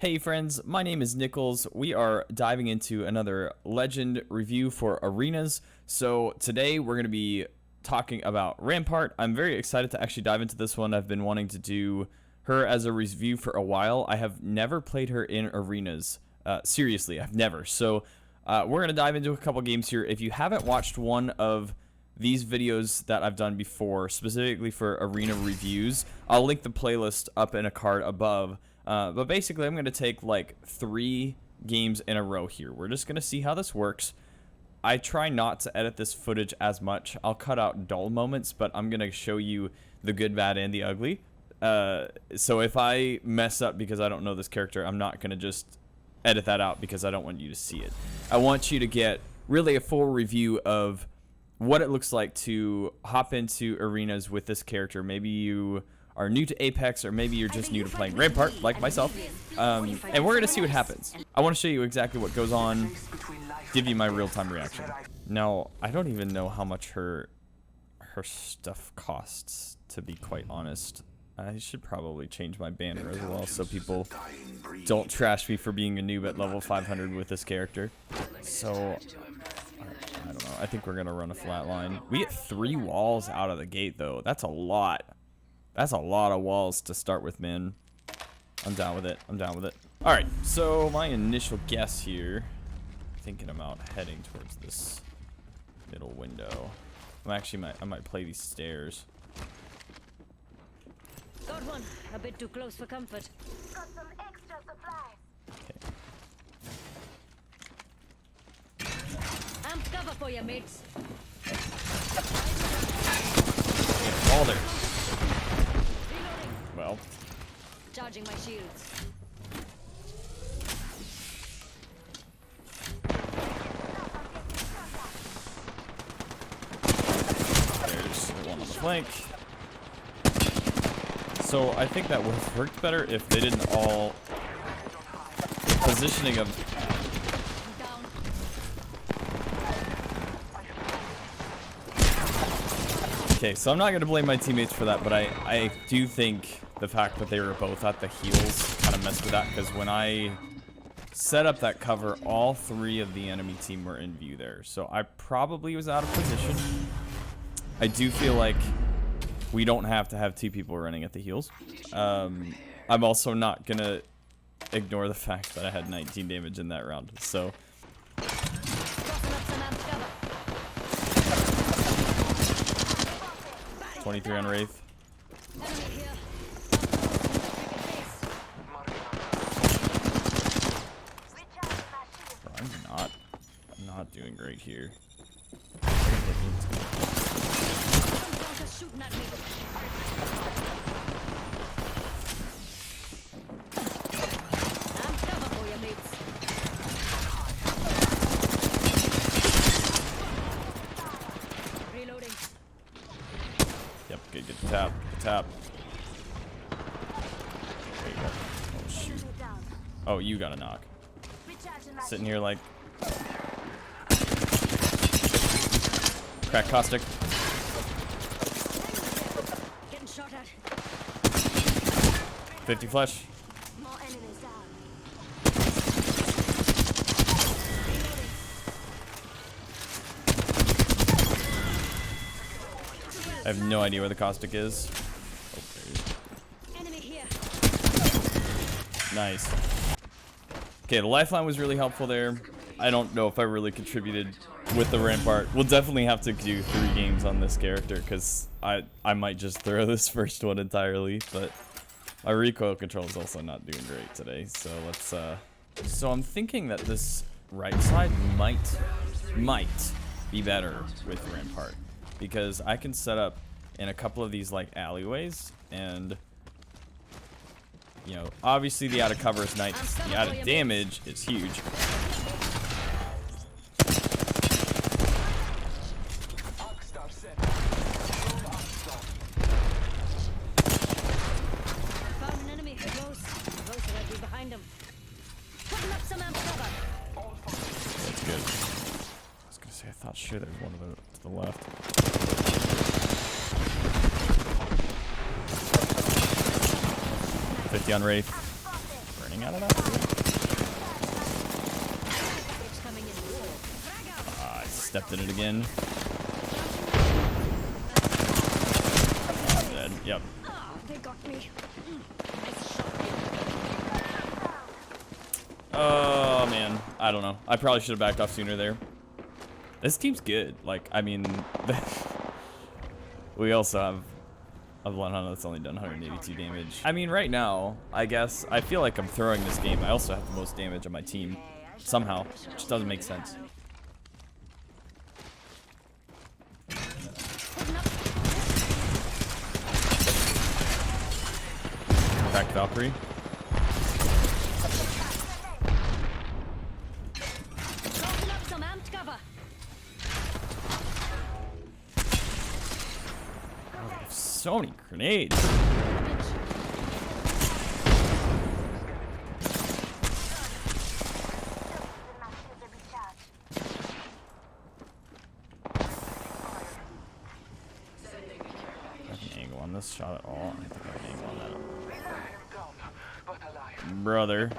Hey friends, my name is Nichols. We are diving into another Legend review for Arenas. So today we're going to be talking about Rampart. I'm very excited to actually dive into this one. I've been wanting to do her as a review for a while. I have never played her in Arenas. Seriously, I've never. So we're going to dive into a couple games here. If you haven't watched one of these videos that I've done before, specifically for Arena reviews, I'll link the playlist up in a card above. But basically, I'm going to take like 3 games in a row here. We're just going to see how this works. I try not to edit this footage as much. I'll cut out dull moments, but I'm going to show you the good, bad, and the ugly. So if I mess up because I don't know this character, I'm not going to just edit that out because I don't want you to see it. I want you to get really a full review of what it looks like to hop into Arenas with this character. Maybe you are new to Apex, or maybe you're just new to playing Rampart, like myself, and we're gonna see what happens. I want to show you exactly what goes on, give you my real-time reaction. Now, I don't even know how much her stuff costs, to be quite honest. I should probably change my banner as well, so people don't trash me for being a noob at level 500 with this character. So, I don't know, I think we're gonna run a flat line. We get 3 walls out of the gate, though. That's a lot. That's a lot of walls to start with, man. I'm down with it. I'm down with it. Alright, so my initial guess here, thinking about heading towards this middle window. I might play these stairs. Got one. A bit too close for comfort. Got some extra supplies. Okay. I'm cover for you, mates. Yeah, wall there. Well, Charging my shields. there's one on the flank. So I think that would have worked better if they didn't all... The positioning of... Okay, so I'm not going to blame my teammates for that, but I do think the fact that they were both at the heels kind of messed with that, because when I set up that cover, all 3 of the enemy team were in view there. So I probably was out of position. I do feel like we don't have to have 2 people running at the heels. I'm also not going to ignore the fact that I had 19 damage in that round. So... 23 on Wraith. Bro, I'm not doing great here. Yep, good, get the tap, get the tap. There you go. Oh, shoot. Oh, you got a knock. Sitting here like... Crack caustic. Getting shot at. 50 flesh. More enemies down. I have no idea where the caustic is. Oh, there Enemy here. Nice. Okay, the lifeline was really helpful there. I don't know if I really contributed with the Rampart. We'll definitely have to do 3 games on this character, because I might just throw this first one entirely, but my recoil control is also not doing great today. So let's so I'm thinking that this right side might be better with Rampart, because I can set up in a couple of these like alleyways, and you know, obviously the out of cover is nice, the out of damage is huge. Found an enemy. Close. Closer, I'd be behind him. Putting up some amp cover. That's good. I was gonna say, I thought sure there was one to the left. 50 on Wraith. Burning out of that? stepped in it again. I'm dead. Yep. Oh, they got me. Oh man, I don't know. I probably should have backed off sooner there. This team's good. Like, I mean, we also have a 100 that's only done 182 damage. I mean, right now, I guess I feel like I'm throwing this game. I also have the most damage on my team somehow, which doesn't make sense. Cracked Valkyrie. Open up some amped cover. So many grenades. Angle on this shot at all. I think I can angle on that. Brother,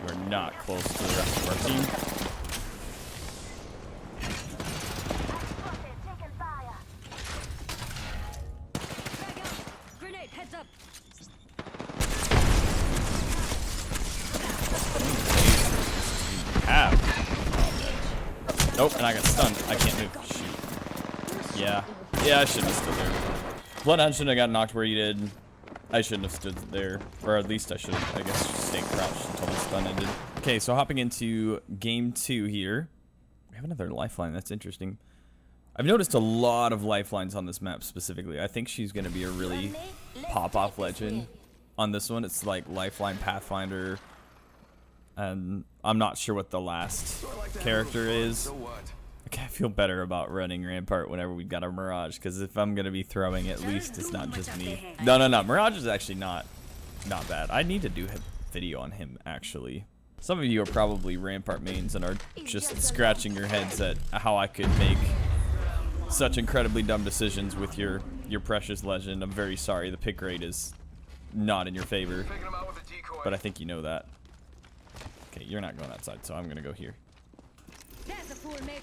we're not close to the rest of our team. Frag out. Grenade, heads up. Have. Nope, and I got stunned. I can't move. Shoot. Yeah. Yeah, I shouldn't have stood there. Bloodhound shouldn't have got knocked where you did. I shouldn't have stood there. Or at least I should have, I guess, stayed crouched until the stun ended. Okay, so hopping into game 2 here. We have another lifeline. That's interesting. I've noticed a lot of lifelines on this map specifically. I think she's going to be a really pop-off legend on this one. It's like Lifeline Pathfinder. And I'm not sure what the last character is. Okay, I feel better about running Rampart whenever we've got a Mirage, because if I'm going to be throwing, at least it's not just me. No. Mirage is actually not bad. I need to do a video on him, actually. Some of you are probably Rampart mains and are just scratching your heads at how I could make such incredibly dumb decisions with your precious legend. I'm very sorry. The pick rate is not in your favor, but I think you know that. Okay, you're not going outside, so I'm going to go here. There's a fool, mate.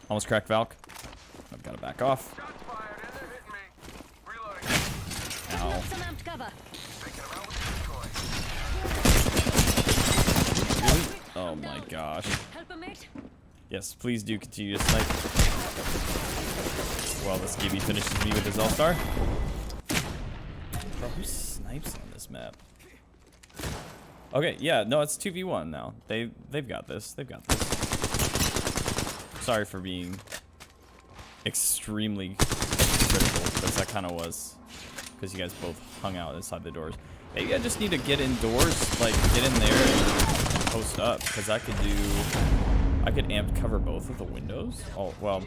Almost cracked Valk. I've got to back off. Ow. Some amped cover. Really? Oh my gosh. Help a mate. Yes, please do continue to snipe. Well, this Gibby finishes me with his All-Star. Bro, who snipes on this map? Okay, yeah, no, it's 2v1 now. They've got this. They've got this. Sorry for being extremely critical, because that kind of was. Because you guys both hung out inside the doors. Maybe I just need to get indoors, like get in there and post up, because I could amp cover both of the windows. Oh, well,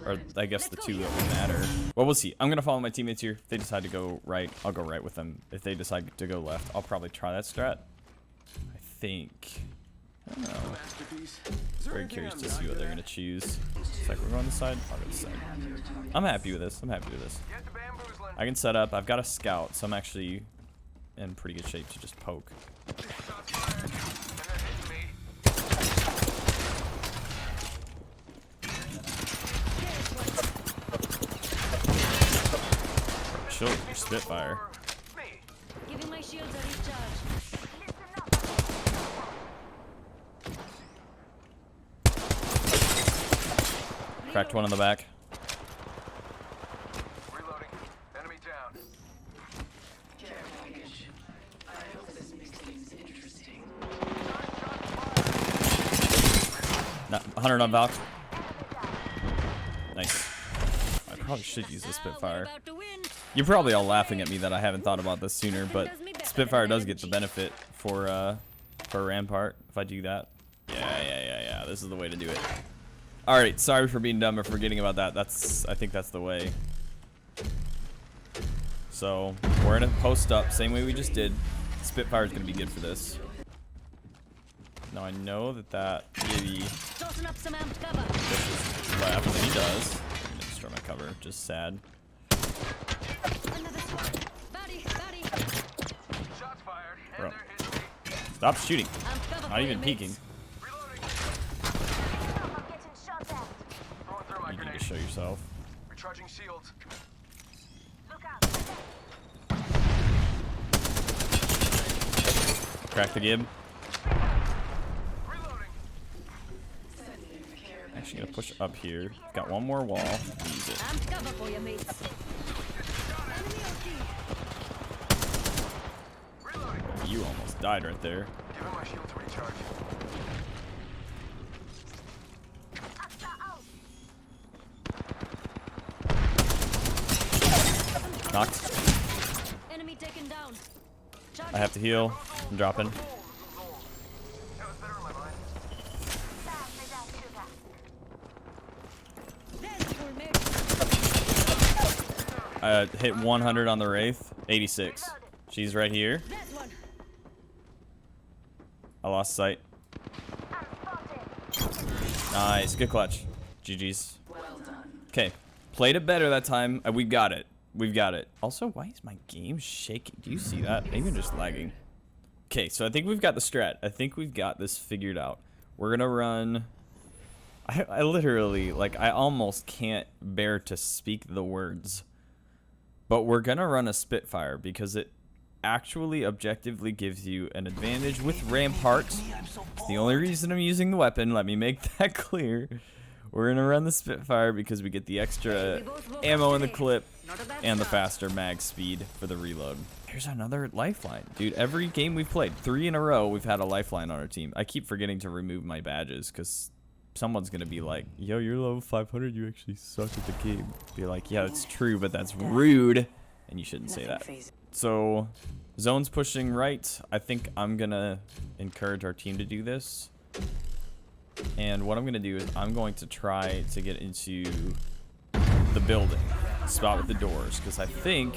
or I guess the two that would matter. Well, we'll see. I'm going to follow my teammates here. If they decide to go right, I'll go right with them. If they decide to go left, I'll probably try that strat. I think. I don't know. Very curious to see what they're going to choose. It's like we're going this side. I'll go this side. I'm happy with this. I'm happy with this. I can set up. I've got a scout, so I'm actually in pretty good shape to just poke. Show your Spitfire. Giving my shields a recharge. Cracked one on the back. Reloading. Enemy down. Care package. I hope this makes things interesting. Not 100 on Valk. Nice. I probably should use the Spitfire. About to win. You're probably all laughing at me that I haven't thought about this sooner, but Spitfire does get the benefit for Rampart if I do that. Yeah. This is the way to do it. All right, sorry for being dumb or forgetting about that. I think that's the way. So we're gonna post up same way we just did. Spitfire is gonna be good for this. Now I know that Gibby Tossing up some amped cover. pushes left, and he does. I'm gonna destroy my cover. Just sad. Another squad. Body. Bro. Stop shooting. I'm covered Not for even you, peeking. mates. Reloading. I'm getting shot at. Throwing thermite You need grenade. to show yourself. Recharging shields. Look out. Crack the gib. Reloading. Actually gonna push up here. Got one more wall. Use it. I'm covered for you, mates. Enemy OT. Reloading. You almost died right there. Give him my shield to recharge. Extra out. Knocked. Enemy taken down. I have to heal. I'm dropping. That was better in my mind. Fast as that sugar. There's a full mate. Hit 100 on the Wraith. 86. She's right here. There's one. I lost sight. I'm spotted. Nice. Good clutch. GG's. Well done. Okay. Played it better that time. We've got it. We've got it. Also, why is my game shaking? Do you see that? Maybe I'm just lagging. Okay, so I think we've got the strat. I think we've got this figured out. We're gonna run... I literally, like, I almost can't bear to speak the words. But we're gonna run a Spitfire because it actually objectively gives you an advantage with Rampart. It's the only reason I'm using the weapon. Let me make that clear. We're gonna run the Spitfire because we get the extra ammo in the clip and the faster mag speed for the reload. Here's another lifeline. Dude, every game we've played, 3 in a row, we've had a lifeline on our team. I keep forgetting to remove my badges because someone's gonna be like, yo, you're level 500, you actually suck at the game. Be like, yeah, that's true, but that's rude. And you shouldn't say that. So, zone's pushing right. I think I'm gonna encourage our team to do this. And what I'm gonna do is I'm going to try to get into the building spot with the doors, because I think,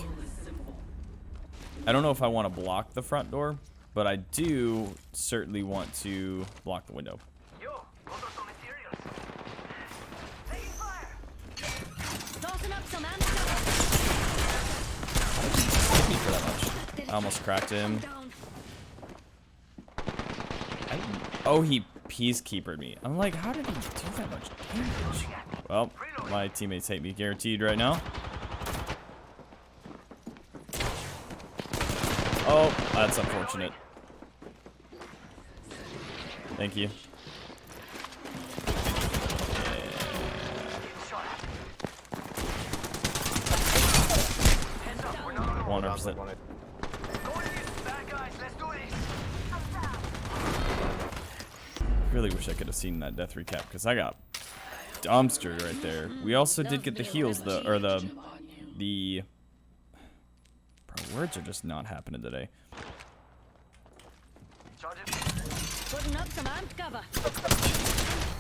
I don't know if I want to block the front door, but I do certainly want to block the window. Yo, those are some materials. Tossing up some ammo. Hit me for that much. I almost cracked him. Down. Oh, he peacekeepered me. I'm like, how did he do that much damage? Well, my teammates hate me guaranteed right now. Oh, that's unfortunate. Thank you. Yeah. 100%. Bad guys, let's do this. Really wish I could have seen that death recap because I got dumpstered right there. We also did get the heals, bro, words are just not happening today. Charge it. Putting up some armed cover.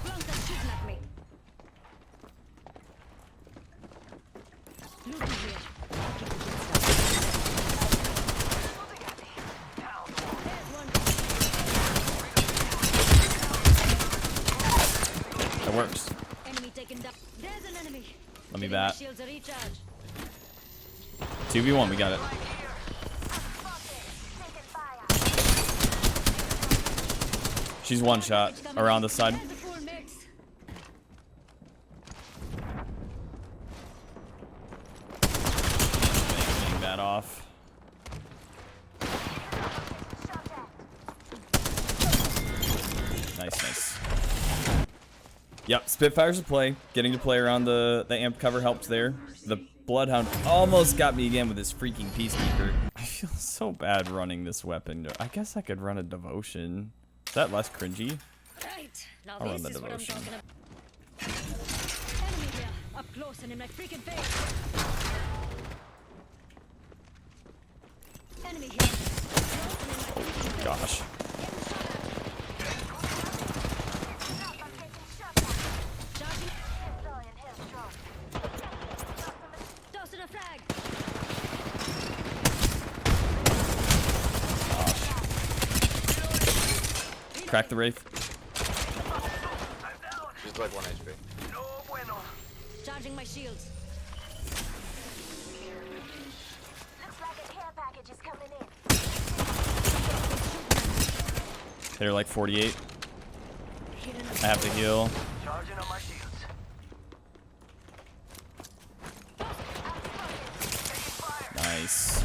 Blanca shooting at me. Looking here. There's one. That works. Enemy taken down. There's an enemy. Let me Giving my bat. shields a recharge. 2v1, we got it. She's one shot around this side. There's the full mix. Getting that off. Nice, nice. Yep, Spitfire's a play. Getting to play around the amp cover helped there. The Bloodhound almost got me again with his freaking Peacekeeper. I feel so bad running this weapon. I guess I could run a Devotion. Is that less cringy? Right. Now I'll run this the is what I'm devotion. talking about. Enemy here. Up close and in my freaking face. Enemy here. Close and in my freaking face. Gosh. Charging. Tossing a frag. Crack the Wraith. She's like 1 HP. No bueno. Charging my shields. Looks like a care package is coming in. Hit her like 48. I have to heal. Charging on my shields. Taking fire. Nice.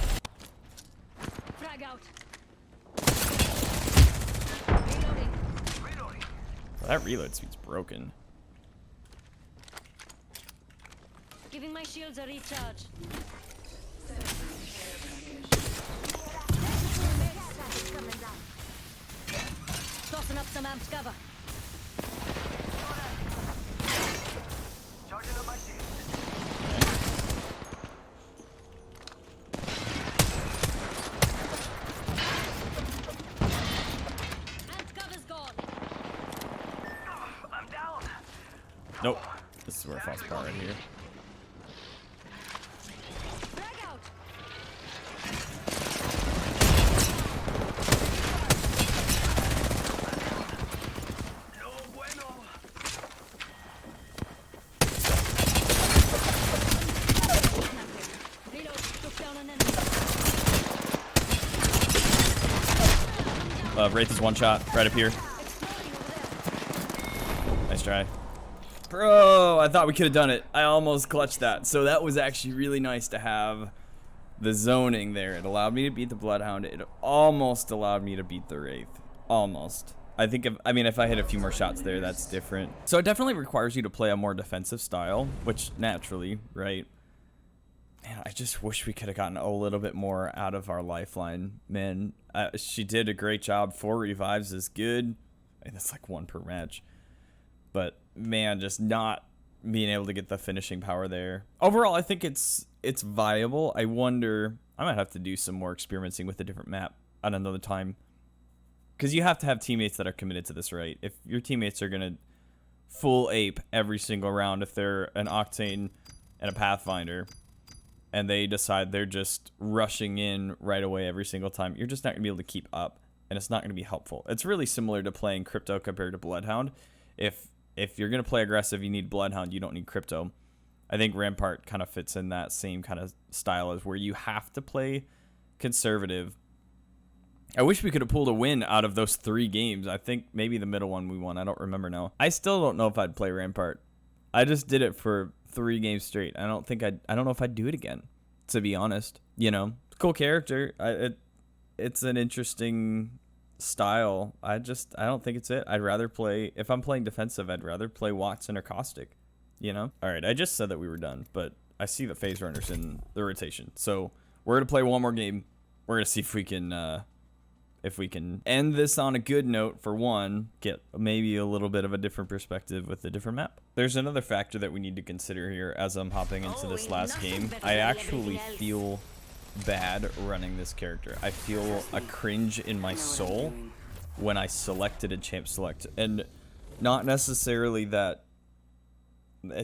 Frag out. Reloading. Reloading. Well, that reload speed's broken. Giving my shields a recharge. Tossing up some amped cover. Charging on my shields. Amped cover's gone. I'm down. Nope. This is where it falls apart right here. Frag out. No bueno. Reload. Took down an enemy. Wraith is one shot right up here. Exploding over there. Nice try. Bro, I thought we could have done it. I almost clutched that. So that was actually really nice to have the zoning there. It allowed me to beat the Bloodhound. It almost allowed me to beat the Wraith. Almost. I think if I hit a few more shots there, that's different. So it definitely requires you to play a more defensive style, which naturally, right? Man, I just wish we could have gotten a little bit more out of our lifeline, man. She did a great job. 4 revives is good. I think that's like 1 per match. But man, just not being able to get the finishing power there. Overall, I think it's viable. I wonder, I might have to do some more experimenting with a different map at another time. Because you have to have teammates that are committed to this, right? If your teammates are going to full ape every single round, if they're an Octane and a Pathfinder, and they decide they're just rushing in right away every single time, you're just not going to be able to keep up, and it's not going to be helpful. It's really similar to playing Crypto compared to Bloodhound. If you're going to play aggressive, you need Bloodhound, you don't need Crypto. I think Rampart kind of fits in that same kind of style as where you have to play conservative. I wish we could have pulled a win out of those 3 games. I think maybe the middle one we won. I don't remember now. I still don't know if I'd play Rampart. I just did it for 3 games straight. I don't know if I'd do it again, to be honest. You know, cool character. It's an interesting style. I don't think it's it. I'd rather play, if I'm playing defensive, I'd rather play Watson or Caustic, you know? All right, I just said that we were done, but I see the phase runners in the rotation. So we're going to play one more game. We're going to see if we can end this on a good note, for one, get maybe a little bit of a different perspective with a different map. There's another factor that we need to consider here as I'm hopping into this last game. I actually feel bad running this character. I feel a cringe in my soul when I selected a champ select, and not necessarily that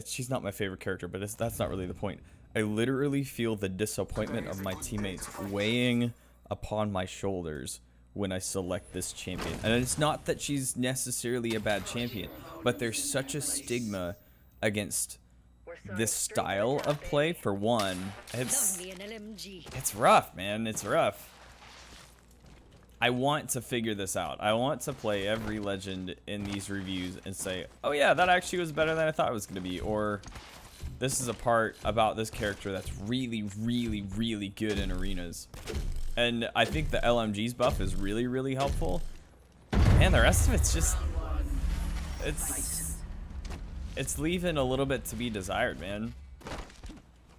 she's not my favorite character, but that's not really the point. I literally feel the disappointment of my teammates weighing upon my shoulders when I select this champion. And it's not that she's necessarily a bad champion, but there's such a stigma against this style of play. For one, it's rough, man. It's rough. I want to figure this out. I want to play every legend in these reviews and say, oh yeah, that actually was better than I thought it was going to be, or this is a part about this character that's really, really, really good in arenas. And I think the LMG's buff is really, really helpful. And the rest of it's just, it's leaving a little bit to be desired, man.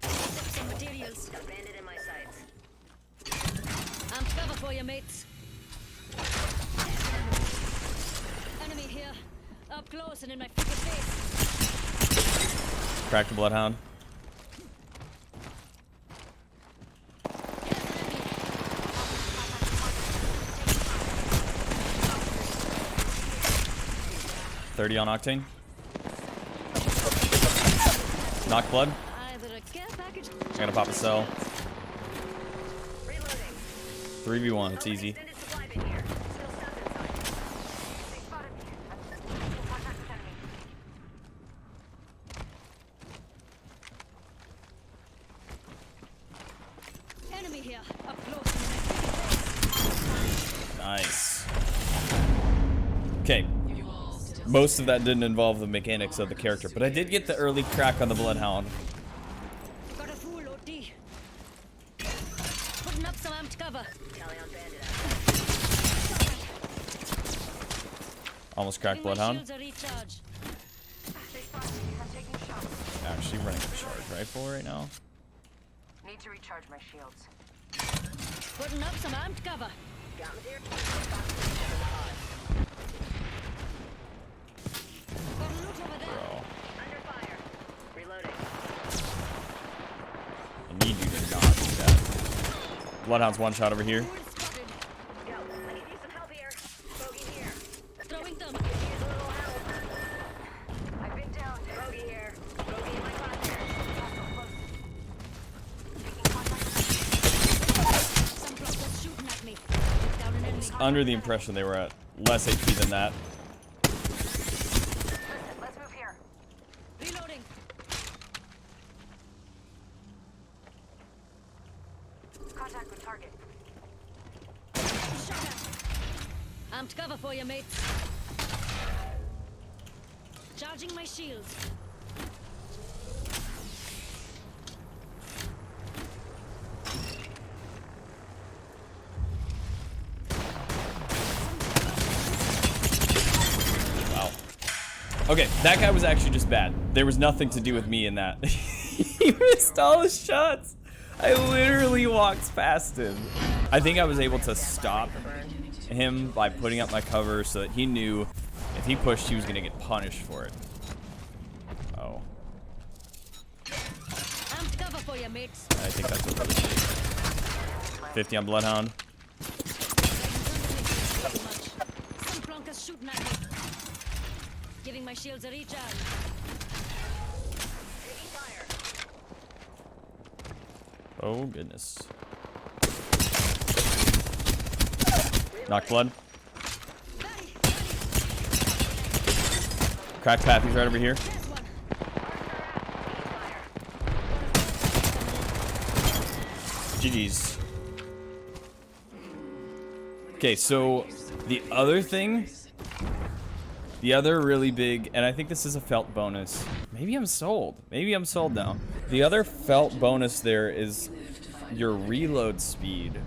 Some materials. Bandit in my sights. I'm cover for you, mates. Enemy here. Up close and in my freaking face. Cracked the Bloodhound. .30 on Octane. Knock blood. Either a care package. I gotta pop a cell. 3v1, it's easy. Enemy here. Up close and in my freaking face. Nice. Okay. Most of that didn't involve the mechanics of the character, but I did get the early crack on the Bloodhound. Got a fool, OT. Putting up some amped cover. Almost cracked Giving my Bloodhound. shields a recharge. They spotted me. I'm taking shots. Actually running a charge rifle right now. Need to recharge my shields. Putting up some amped cover. Got loot over there. Bro, Under fire. Reloading. I need you to not do that. Bloodhound's one shot over here. Fool spotted. Go. I need some help here. Bogey here. Throwing them. Need a little help. I've been down. Bogey here. Bogey in my cluster. Hostile close. Taking contact. Some blockers shooting at me. Down an enemy. Under the impression they were at less HP than that. Listen, let's move here. Reloading. Contact with target. Shot at. Amped cover for you, mates. Charging my shields. Wow. Okay, that guy was actually just bad. There was nothing to do with me in that. He missed all his shots. I literally walked past him. I think I was able to stop him by putting up my cover so that he knew if he pushed, he was going to get punished for it. Oh. Amped cover for you, mates. I think that's what really did. 50 on Bloodhound. Some blonkers shooting at me. Giving my shields a recharge. Taking fire. Oh, goodness. Knock blood. Cracked path, he's right over here. There's one. GG's. Okay, so the other thing, the other really big, and I think this is a felt bonus. Maybe I'm sold. Maybe I'm sold now. The other felt bonus there is your reload speed.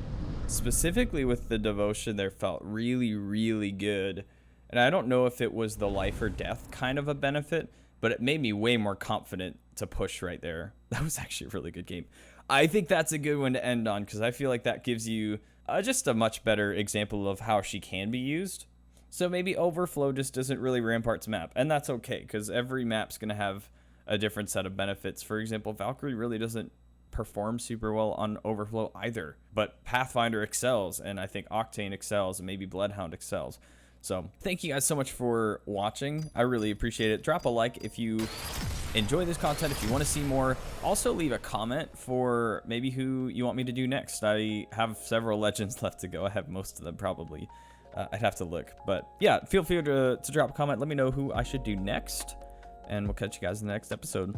Specifically with the devotion there felt really, really good. And I don't know if it was the life or death kind of a benefit, but it made me way more confident to push right there. That was actually a really good game. I think that's a good one to end on because I feel like that gives you just a much better example of how she can be used. So maybe Overflow just isn't really Rampart's map, and that's okay because every map's going to have a different set of benefits. For example, Valkyrie really doesn't perform super well on Overflow either, but Pathfinder excels, and I think Octane excels, and maybe Bloodhound excels. So thank you guys so much for watching. I really appreciate it. Drop a like if you enjoy this content, if you want to see more. Also leave a comment for maybe who you want me to do next. I have several legends left to go. I have most of them probably. I'd have to look, but yeah, feel free to drop a comment. Let me know who I should do next, and we'll catch you guys in the next episode.